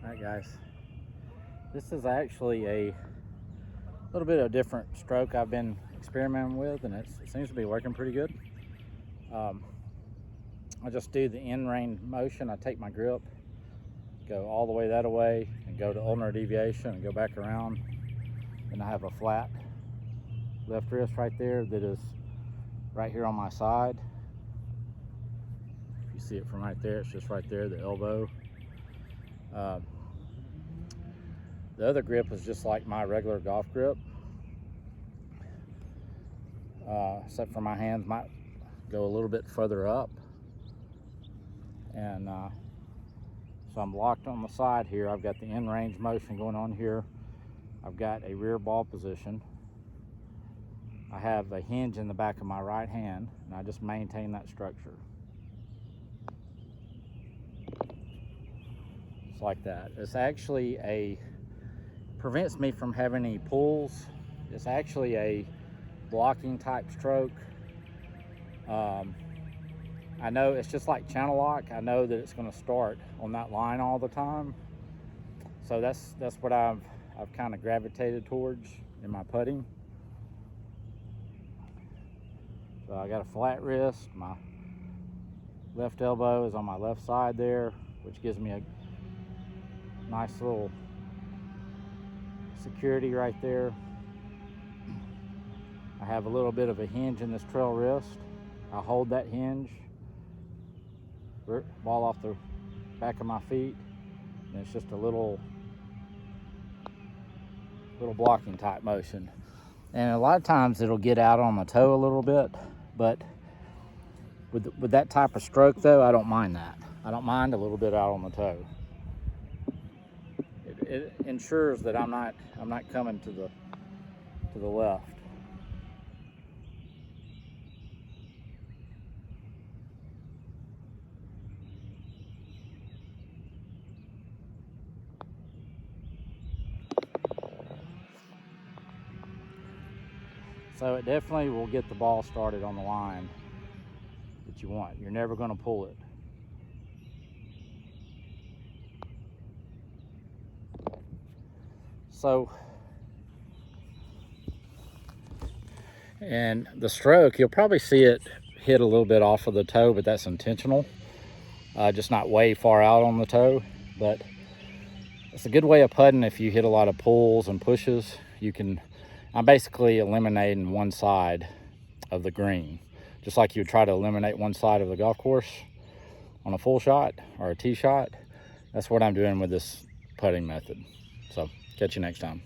Alright guys, this is actually a little bit of a different stroke I've been experimenting with, and it seems to be working pretty good. I just do the in-range motion. I take my grip, go all the way that way, and go to ulnar deviation and go back around. And I have a flat left wrist right there that is right here on my side. If you see it from right there, it's just right there, the elbow. The other grip is just like my regular golf grip, except for my hands might go a little bit further up. And so I'm locked on the side here. I've got the in-range motion going on here. I've got a rear ball position. I have a hinge in the back of my right hand, and I just maintain that structure. It's like that. It's actually prevents me from having any pulls. It's actually a blocking type stroke. I know it's just like channel lock. I know that it's going to start on that line all the time. So that's what I've kind of gravitated towards in my putting. So I got a flat wrist. My left elbow is on my left side there, which gives me a nice little security right there. I have a little bit of a hinge in this trail wrist. I hold that hinge, ball off the back of my feet, and it's just a little blocking type motion. And a lot of times it'll get out on the toe a little bit, but with that type of stroke though, I don't mind that. I don't mind a little bit out on the toe. It ensures that I'm not coming to the left. So it definitely will get the ball started on the line that you want. You're never going to pull it. So, and the stroke, you'll probably see it hit a little bit off of the toe, but that's intentional. Just not way far out on the toe, but it's a good way of putting. If you hit a lot of pulls and pushes, I'm basically eliminating one side of the green, just like you would try to eliminate one side of the golf course on a full shot or a tee shot. That's what I'm doing with this putting method. So catch you next time.